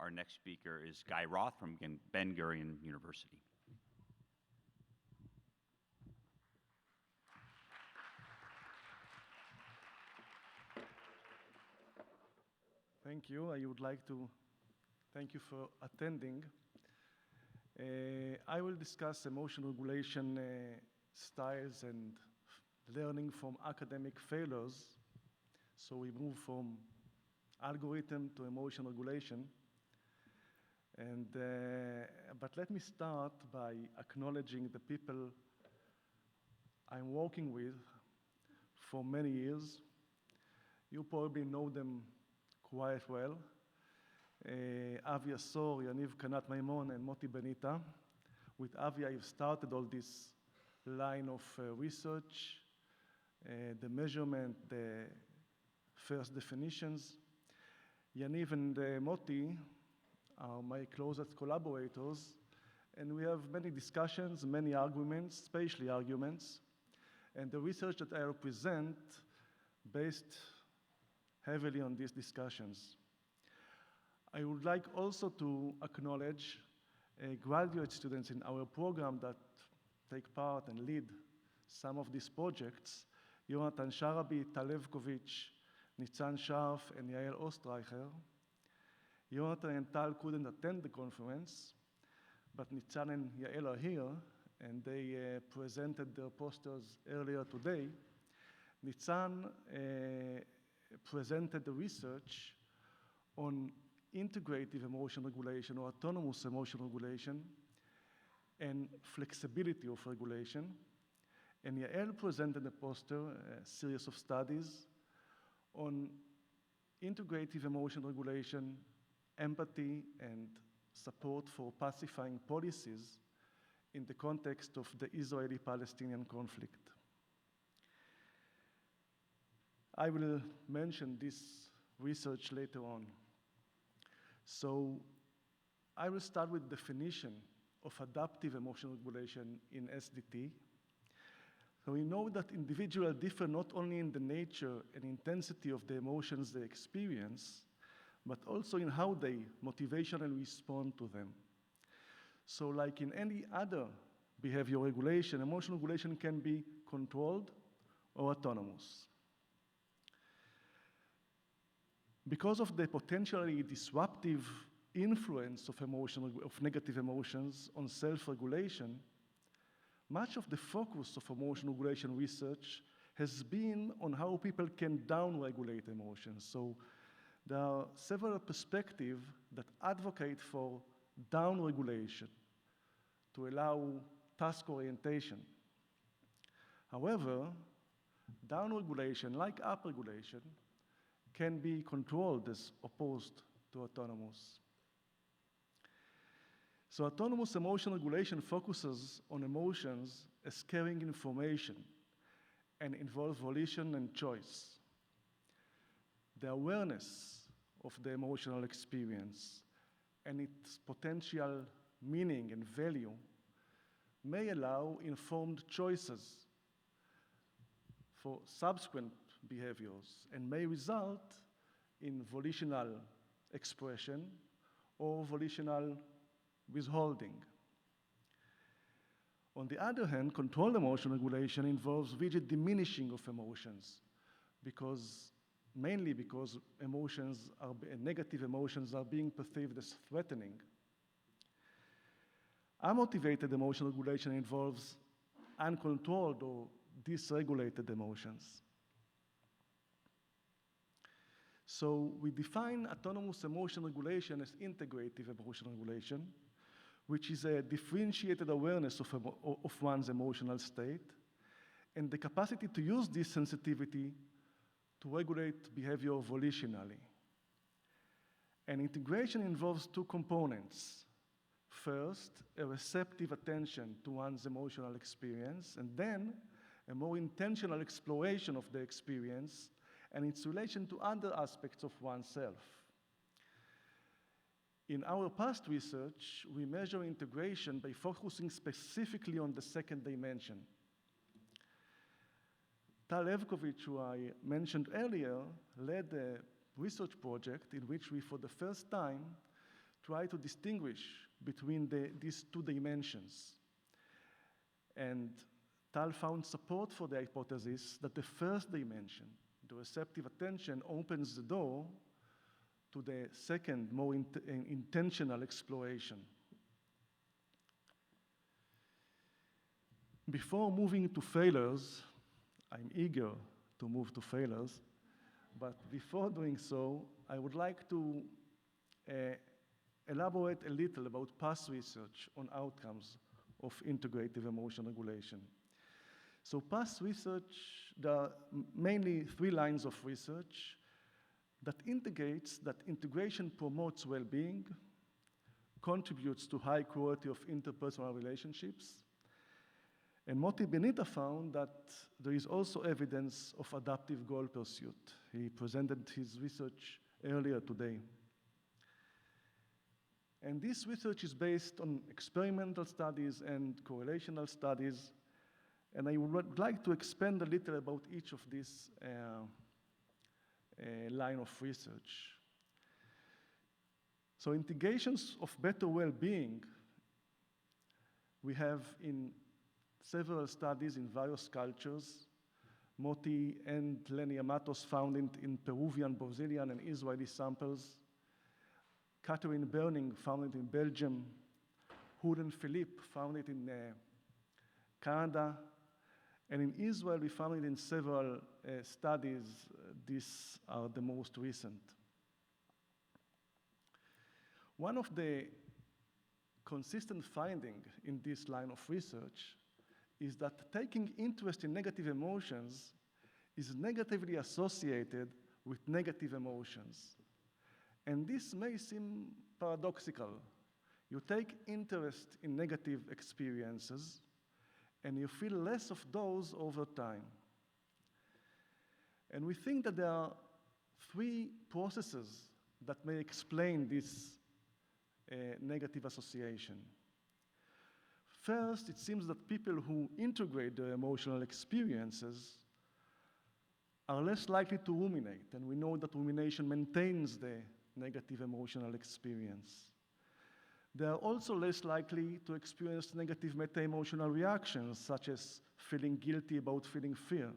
our next speaker is Guy Roth from Ben Gurion University. Thank you. I would like to thank you for attending. I will discuss emotion regulation styles and learning from academic failures. So we move from algorithm to emotion regulation. But let me start by acknowledging the people I'm working with for many years. You probably know them quite well. Avi Asor, Yaniv Kanat Maimon, and Moti Benita. With Avi, I've started all this line of research, the measurement, the first definitions. Yaniv and Moti are my closest collaborators, and we have many discussions, many arguments, especially arguments, and the research that I represent based heavily on these discussions. I would like also to acknowledge graduate students in our program that take part and lead some of these projects, Jonathan Sharabi, Talevkovich, Nitzan Sharf, and Yael Ostreicher. Jonathan and Tal couldn't attend the conference, but Nitzan and Yael are here, and they presented their posters earlier today. Nitzan presented the research on integrative emotion regulation or autonomous emotion regulation and flexibility of regulation. And Yael presented a poster, a series of studies on integrative emotion regulation, empathy, and support for pacifying policies in the context of the Israeli-Palestinian conflict. I will mention this research later on. So I will start with definition of adaptive emotional regulation in SDT. So we know that individuals differ not only in the nature and intensity of the emotions they experience, but also in how they motivationally respond to them. So like in any other behavior regulation, emotional regulation can be controlled or autonomous. Because of the potentially disruptive influence of negative emotions on self-regulation, much of the focus of emotion regulation research has been on how people can down-regulate emotions. So there are several perspectives that advocate for down-regulation to allow task orientation. However, down-regulation, like up-regulation, can be controlled as opposed to autonomous. So autonomous emotion regulation focuses on emotions as carrying information and involves volition and choice. The awareness of the emotional experience and its potential meaning and value may allow informed choices for subsequent behaviors and may result in volitional expression or volitional withholding. On the other hand, controlled emotion regulation involves rigid diminishing of emotions mainly because negative emotions are being perceived as threatening. Unmotivated emotional regulation involves uncontrolled or dysregulated emotions. So we define autonomous emotion regulation as integrative emotion regulation, which is a differentiated awareness of one's emotional state and the capacity to use this sensitivity to regulate behavior volitionally. And integration involves two components. First, a receptive attention to one's emotional experience, and then a more intentional exploration of the experience and its relation to other aspects of oneself. In our past research, we measure integration by focusing specifically on the second dimension. Tal Evkovich, who I mentioned earlier, led a research project in which we, for the first time, try to distinguish between these two dimensions. And Tal found support for the hypothesis that the first dimension, the receptive attention, opens the door to the second, more intentional exploration. Before moving to failures, I'm eager to move to failures, but before doing so, I would like to elaborate a little about past research on outcomes of integrative emotion regulation. So past research, there are mainly 3 lines of research that indicates that integration promotes well-being, contributes to high quality of interpersonal relationships, and Moti Benita found that there is also evidence of adaptive goal pursuit. He presented his research earlier today. And this research is based on experimental studies and correlational studies, and I would like to expand a little about each of these line of research. So integrations of better well-being, we have in several studies in various cultures. Moti and Lenny Amatos found it in Peruvian, Brazilian, and Israeli samples. Catherine Berning found it in Belgium. Hood and Philippe found it in Canada. And in Israel, we found it in several studies. These are the most recent. One of the consistent findings in this line of research is that taking interest in negative emotions is negatively associated with negative emotions. And this may seem paradoxical. You take interest in negative experiences, and you feel less of those over time. And we think that there are 3 processes that may explain this negative association. First, it seems that people who integrate their emotional experiences are less likely to ruminate, and we know that rumination maintains the negative emotional experience. They are also less likely to experience negative meta-emotional reactions, such as feeling guilty about feeling fear,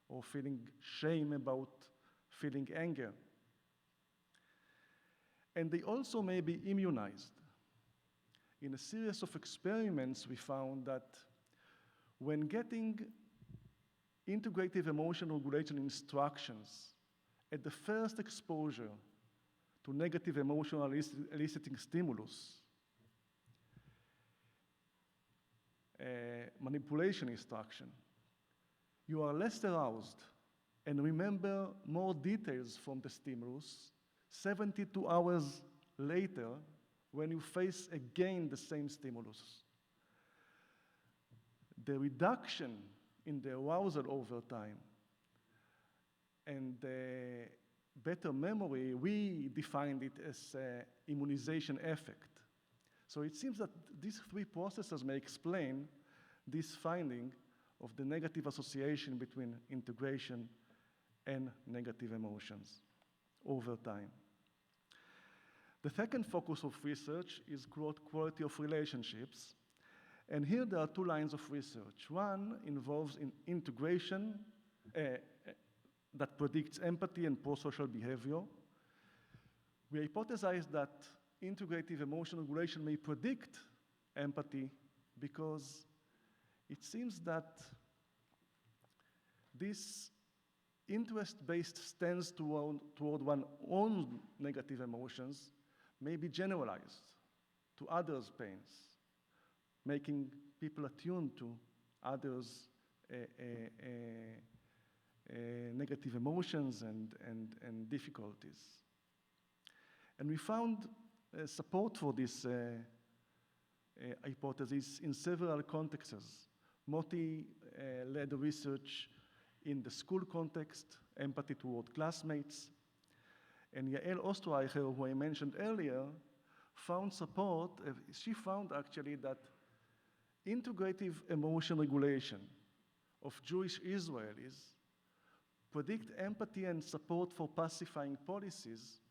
or feeling shame about feeling anger. And they also may be immunized. In a series of experiments, we found that when getting integrative emotion regulation instructions at the first exposure to negative emotional eliciting stimulus, manipulation instruction, you are less aroused and remember more details from the stimulus 72 hours later when you face again the same stimulus. The reduction in the arousal over time and the better memory, we defined it as immunization effect. So it seems that these 3 processes may explain this finding of the negative association between integration and negative emotions over time. The second focus of research is quality of relationships. And here there are 2 lines of research. One involves integration that predicts empathy and pro-social behavior. We hypothesize that integrative emotional regulation may predict empathy because it seems that this interest-based stance toward one's own negative emotions may be generalized to others' pains, making people attuned to others' negative emotions and difficulties. And we found support for this hypothesis in several contexts. Moti led the research in the school context, empathy toward classmates, and Yael Ostreicher, who I mentioned earlier, found support. She found actually that integrative emotion regulation of Jewish Israelis predict empathy and support for pacifying policies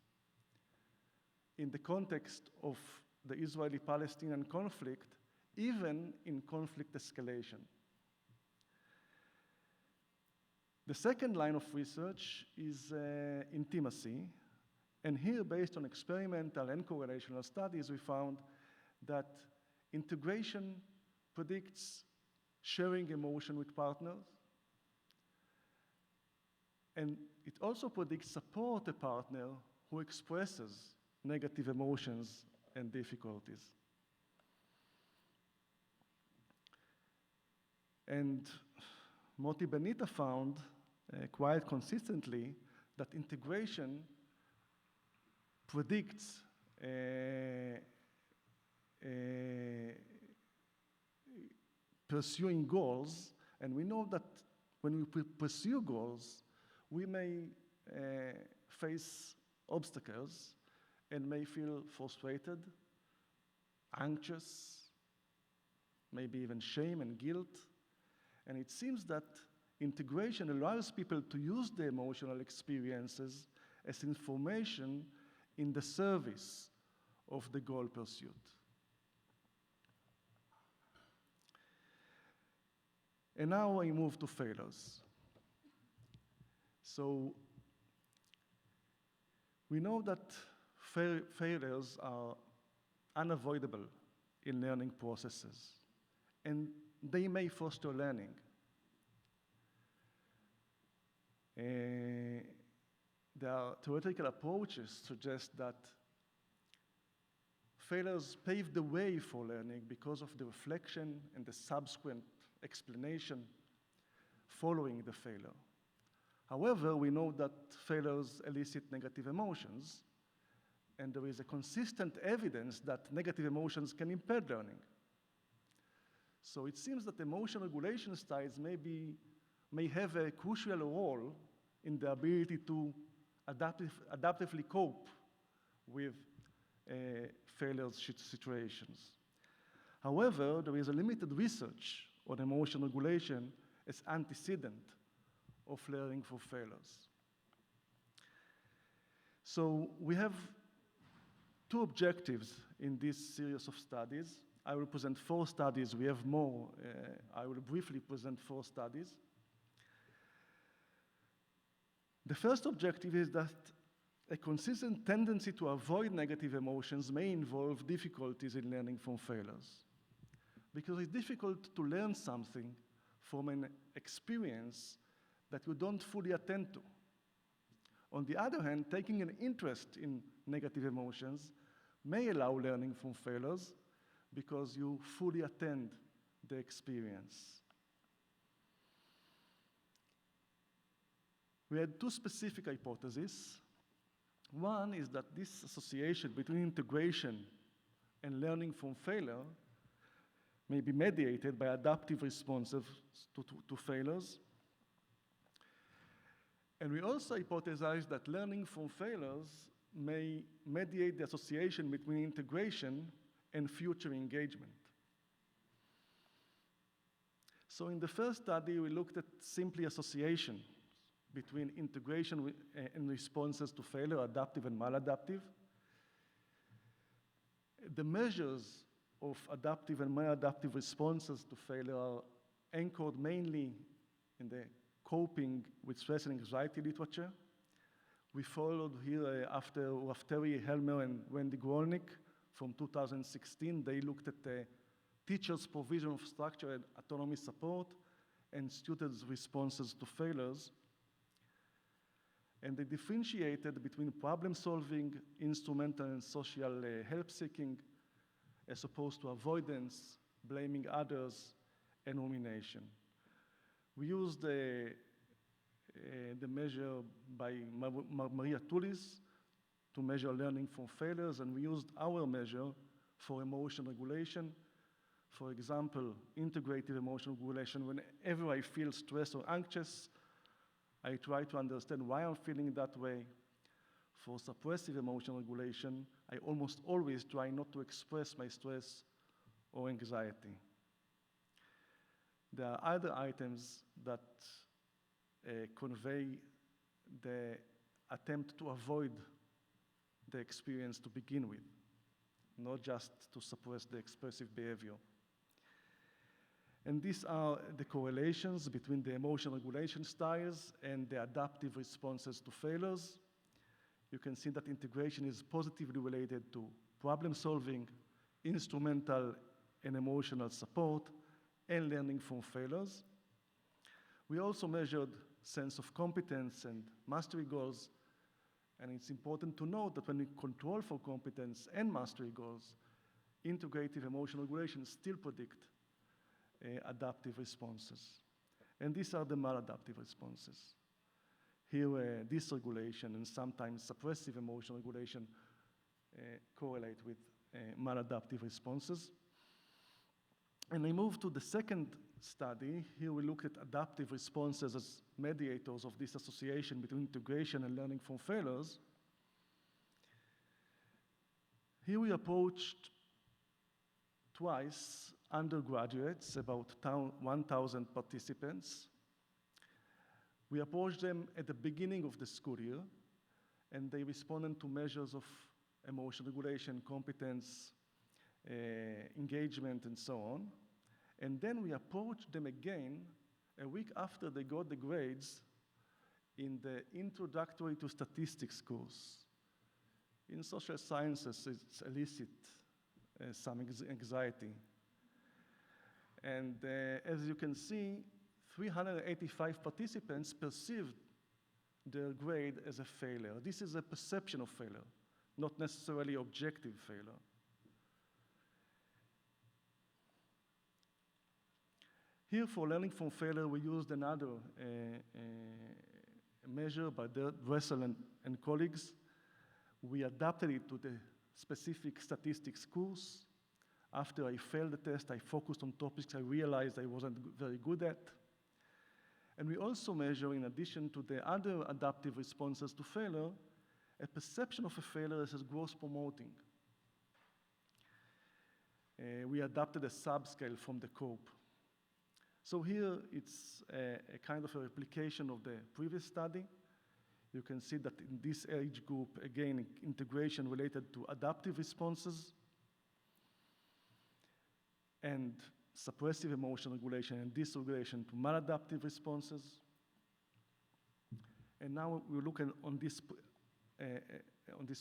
in the context of the Israeli-Palestinian conflict, even in conflict escalation. The second line of research is intimacy. And here, based on experimental and correlational studies, we found that integration predicts sharing emotion with partners. And it also predicts support a partner who expresses negative emotions and difficulties. And Moti Benita found quite consistently that integration predicts pursuing goals, and we know that when we pursue goals, we may face obstacles and may feel frustrated, anxious, maybe even shame and guilt. And it seems that integration allows people to use the emotional experiences as information in the service of the goal pursuit. And now I move to failures. So we know that failures are unavoidable in learning processes, and they may foster learning. There are theoretical approaches suggest that failures pave the way for learning because of the reflection and the subsequent explanation following the failure. However, we know that failures elicit negative emotions, and there is a consistent evidence that negative emotions can impede learning. So it seems that emotion regulation styles may have a crucial role in the ability to adaptively cope with failure situations. However, there is a limited research on emotion regulation as antecedent of learning for failures. So we have two objectives in this series of studies. I will present 4 studies. We have more. I will briefly present 4 studies. The first objective is that a consistent tendency to avoid negative emotions may involve difficulties in learning from failures, because it's difficult to learn something from an experience that you don't fully attend to. On the other hand, taking an interest in negative emotions may allow learning from failures because you fully attend the experience. We had 2 specific hypotheses. One is that this association between integration and learning from failure may be mediated by adaptive responses to failures. And we also hypothesize that learning from failures may mediate the association between integration and future engagement. So in the first study, we looked at simply association between integration and responses to failure, adaptive and maladaptive. The measures of adaptive and maladaptive responses to failure are anchored mainly in the coping with stress and anxiety literature. We followed here after Rafteri, Helmer, and Wendy Grolnick from 2016. They looked at the teachers' provision of structured autonomy support and students' responses to failures. And they differentiated between problem-solving, instrumental and social help-seeking, as opposed to avoidance, blaming others, and rumination. We used the measure by Maria Tullis to measure learning from failures, and we used our measure for emotion regulation. For example, integrative emotion regulation. Whenever I feel stressed or anxious, I try to understand why I'm feeling that way. For suppressive emotion regulation, I almost always try not to express my stress or anxiety. There are other items that convey the attempt to avoid the experience to begin with, not just to suppress the expressive behavior. And these are the correlations between the emotion regulation styles and the adaptive responses to failures. You can see that integration is positively related to problem solving, instrumental and emotional support, and learning from failures. We also measured sense of competence and mastery goals. And it's important to note that when we control for competence and mastery goals, integrative emotional regulations still predict adaptive responses. And these are the maladaptive responses. Here, dysregulation and sometimes suppressive emotional regulation correlate with maladaptive responses. And I move to the second study. Here we look at adaptive responses as mediators of this association between integration and learning from failures. Here we approached twice undergraduates, about 1,000 participants. We approached them at the beginning of the school year, and they responded to measures of emotional regulation, competence, engagement, and so on. And then we approached them again a week after they got the grades in the Introductory to Statistics course. In social sciences, it's elicit some anxiety. And as you can see, 385 participants perceived their grade as a failure. This is a perception of failure, not necessarily objective failure. Here, for learning from failure, we used another measure by Dressel and colleagues. We adapted it to the specific statistics course. After I failed the test, I focused on topics I realized I wasn't very good at. And we also measure, in addition to the other adaptive responses to failure, a perception of a failure as growth promoting. We adapted a subscale from the COPE. So here it's a kind of a replication of the previous study. You can see that in this age group, again, integration related to adaptive responses and suppressive emotional regulation and dysregulation to maladaptive responses. And now we look on this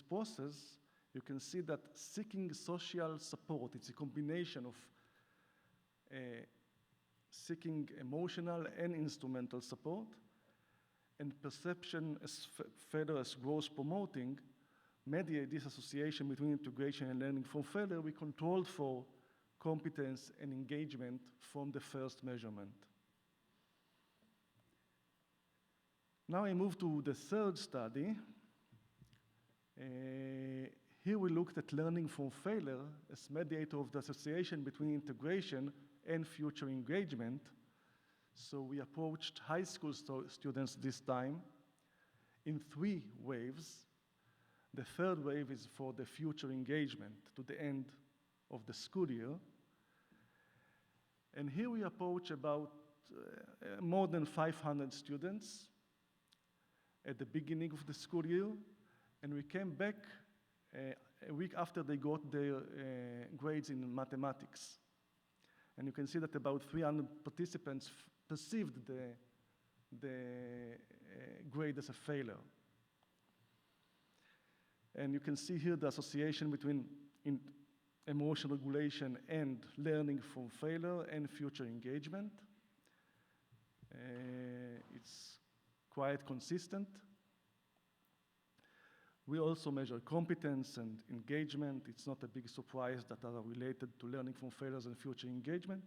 process. You can see that seeking social support, it's a combination of seeking emotional and instrumental support, and perception as failure as growth promoting, mediate this association between integration and learning from failure. We controlled for competence and engagement from the first measurement. Now I move to the third study. Here we looked at learning from failure as mediator of the association between integration and future engagement. So we approached high school students this time in 3 waves. The third wave is for the future engagement to the end of the school year. And here we approach about more than 500 students at the beginning of the school year, and we came back a week after they got their grades in mathematics. And you can see that about 300 participants perceived the grade as a failure. And you can see here the association between emotional regulation and learning from failure and future engagement. It's quite consistent. We also measure competence and engagement. It's not a big surprise that are related to learning from failures and future engagement.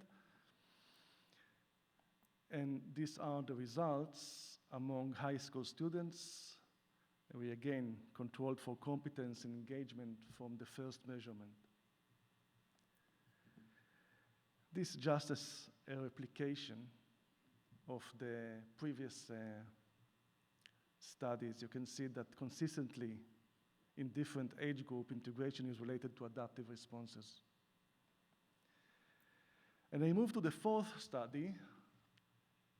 And these are the results among high school students. We again controlled for competence and engagement from the first measurement. This is just as a replication of the previous studies. You can see that consistently in different age group, integration is related to adaptive responses. And I move to the fourth study.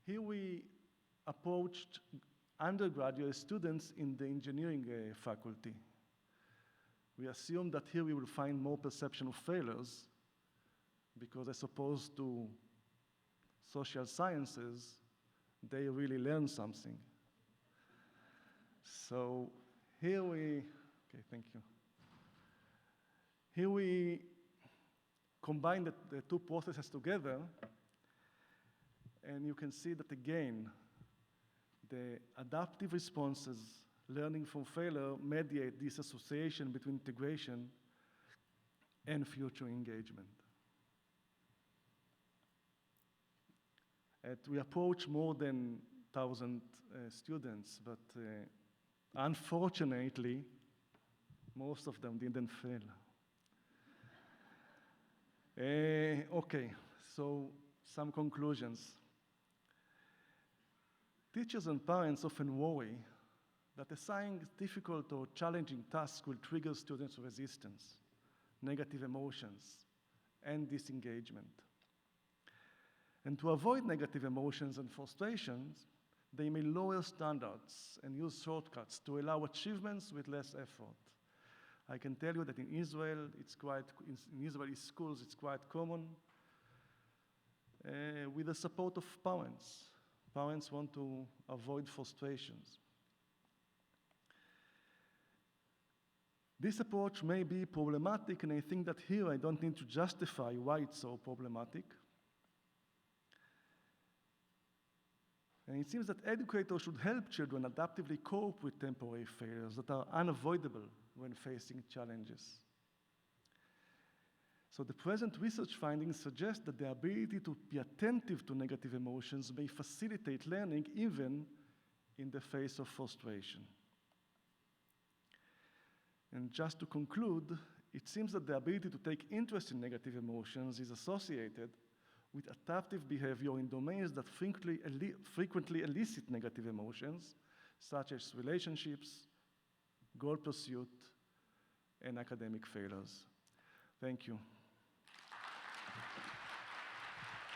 Here we approached undergraduate students in the engineering faculty. We assume that here we will find more perception of failures, because as opposed to social sciences, they really learn something. So here we, okay, thank you. Here we combine the two processes together, and you can see that again, the adaptive responses, learning from failure, mediate this association between integration and future engagement. We approach more than 1,000 students, but unfortunately, most of them didn't fail. Okay, so some conclusions. Teachers and parents often worry that assigning difficult or challenging tasks will trigger students' resistance, negative emotions, and disengagement. And to avoid negative emotions and frustrations, they may lower standards and use shortcuts to allow achievements with less effort. I can tell you that in Israel, in Israeli schools, it's quite common with the support of parents. Parents want to avoid frustrations. This approach may be problematic, and I think that here I don't need to justify why it's so problematic. And it seems that educators should help children adaptively cope with temporary failures that are unavoidable when facing challenges. So the present research findings suggest that the ability to be attentive to negative emotions may facilitate learning even in the face of frustration. And just to conclude, it seems that the ability to take interest in negative emotions is associated with adaptive behavior in domains that frequently elicit negative emotions, such as relationships, goal pursuit, and academic failures. Thank you.